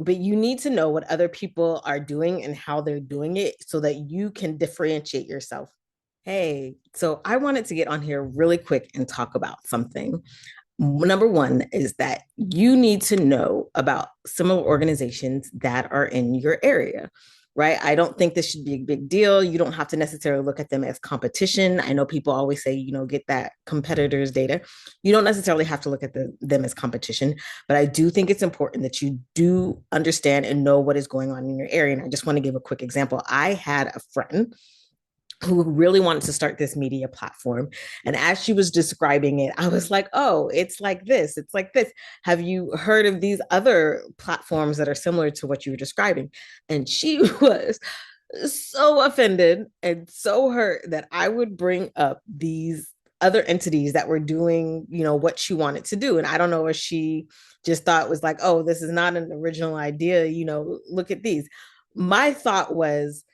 but you need to know what other people are doing and how they're doing it so that you can differentiate yourself. Hey, so I wanted to get on here really quick and talk about something. Number one is that you need to know about similar organizations that are in your area, right? I don't think this should be a big deal. You don't have to necessarily look at them as competition. I know people always say, get that competitors data. You don't necessarily have to look at them as competition, but I do think it's important that you do understand and know what is going on in your area. And I just want to give a quick example. I had a friend who really wanted to start this media platform. And as she was describing it, I was like, oh, it's like this. It's like this. Have you heard of these other platforms that are similar to what you were describing? And she was so offended and so hurt that I would bring up these other entities that were doing, what she wanted to do. And I don't know if she just thought it was like, oh, this is not an original idea, look at these. My thought was,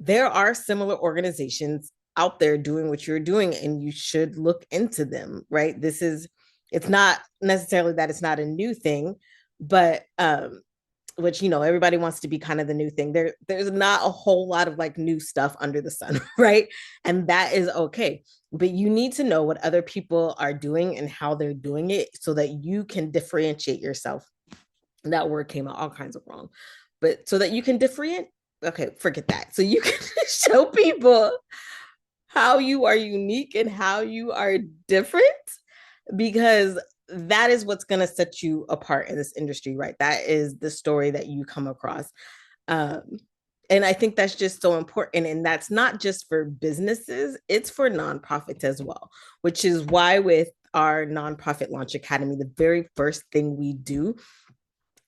there are similar organizations out there doing what you're doing, and you should look into them, right? It's not necessarily that it's not a new thing, but which everybody wants to be kind of the new thing. There's not a whole lot of like new stuff under the sun, right? And that is okay. But you need to know what other people are doing and how they're doing it so that you can differentiate yourself. That word came out all kinds of wrong. But so that you can differentiate, okay, forget that. So you can show people how you are unique and how you are different, because that is what's going to set you apart in this industry, right? That is the story that you come across. Um, and I think that's just so important. And that's not just for businesses, it's for nonprofits as well, which is why with our Nonprofit Launch Academy, the very first thing we do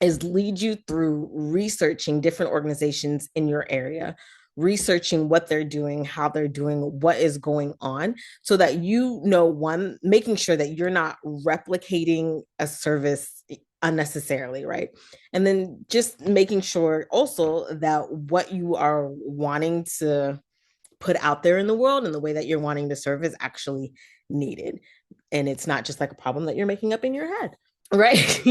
is lead you through researching different organizations in your area, researching what they're doing, how they're doing, what is going on, so that one, making sure that you're not replicating a service unnecessarily, right? And then just making sure also that what you are wanting to put out there in the world and the way that you're wanting to serve is actually needed. And it's not just like a problem that you're making up in your head, right?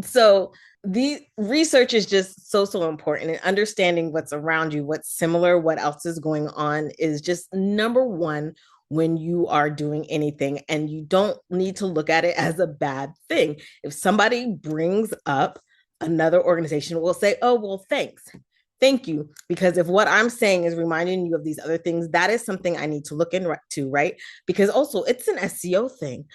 So the research is just so important, and understanding what's around you, what's similar, what else is going on is just number one when you are doing anything. And you don't need to look at it as a bad thing. If somebody brings up another organization, we'll say, oh, well, thank you, because if what I'm saying is reminding you of these other things, that is something I need to look into, right? Because also it's an SEO thing,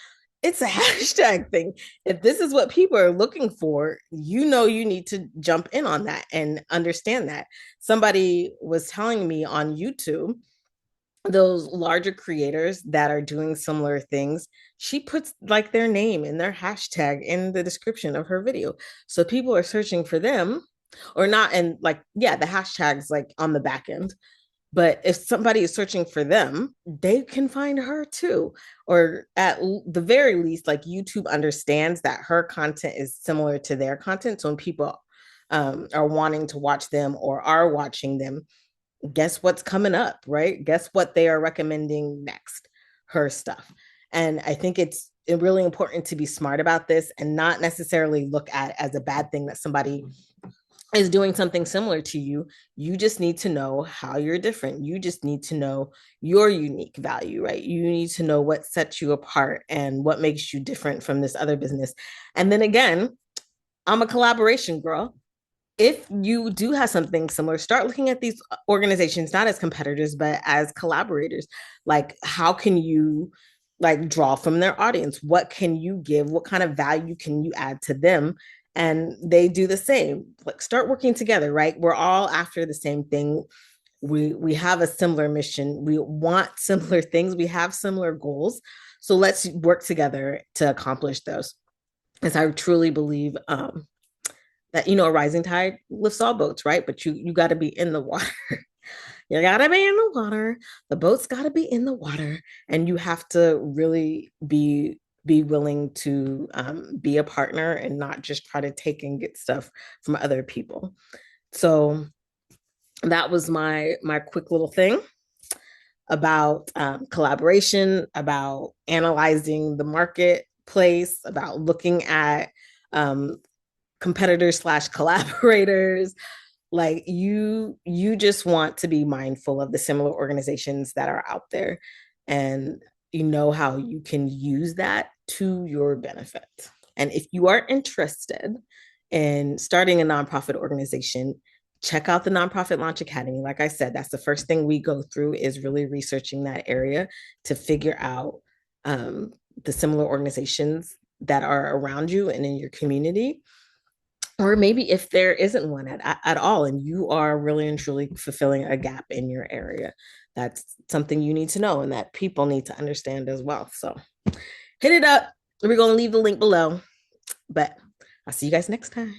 it's a hashtag thing. If this is what people are looking for, you need to jump in on that and understand that. Somebody was telling me on YouTube, those larger creators that are doing similar things, she puts like their name and their hashtag in the description of her video. So people are searching for them or not. And like, yeah, the hashtags like on the back end. But if somebody is searching for them, they can find her too. Or at the very least, like YouTube understands that her content is similar to their content. So when people are wanting to watch them or are watching them, guess what's coming up, right? Guess what they are recommending next? Her stuff. And I think it's really important to be smart about this and not necessarily look at as a bad thing that somebody is doing something similar to you. You just need to know how you're different. You just need to know your unique value, right? You need to know what sets you apart and what makes you different from this other business. And then again, I'm a collaboration girl. If you do have something similar, start looking at these organizations not as competitors, but as collaborators. Like, how can you like draw from their audience? What can you give? What kind of value can you add to them? And they do the same. Like, start working together, right? We're all after the same thing. We have a similar mission. We want similar things. We have similar goals. So let's work together to accomplish those. As I truly believe that a rising tide lifts all boats, right? But you got to be in the water. You got to be in the water. The boat's got to be in the water, and you have to really be willing to be a partner and not just try to take and get stuff from other people. So that was my quick little thing about collaboration, about analyzing the marketplace, about looking at competitors slash collaborators. Like you just want to be mindful of the similar organizations that are out there, and you know how you can use that to your benefit. And if you are interested in starting a nonprofit organization, check out the Nonprofit Launch Academy. Like I said, that's the first thing we go through, is really researching that area to figure out the similar organizations that are around you and in your community. Or maybe if there isn't one at all, and you are really and truly fulfilling a gap in your area, that's something you need to know and that people need to understand as well. So hit it up. We're going to leave the link below, but I'll see you guys next time.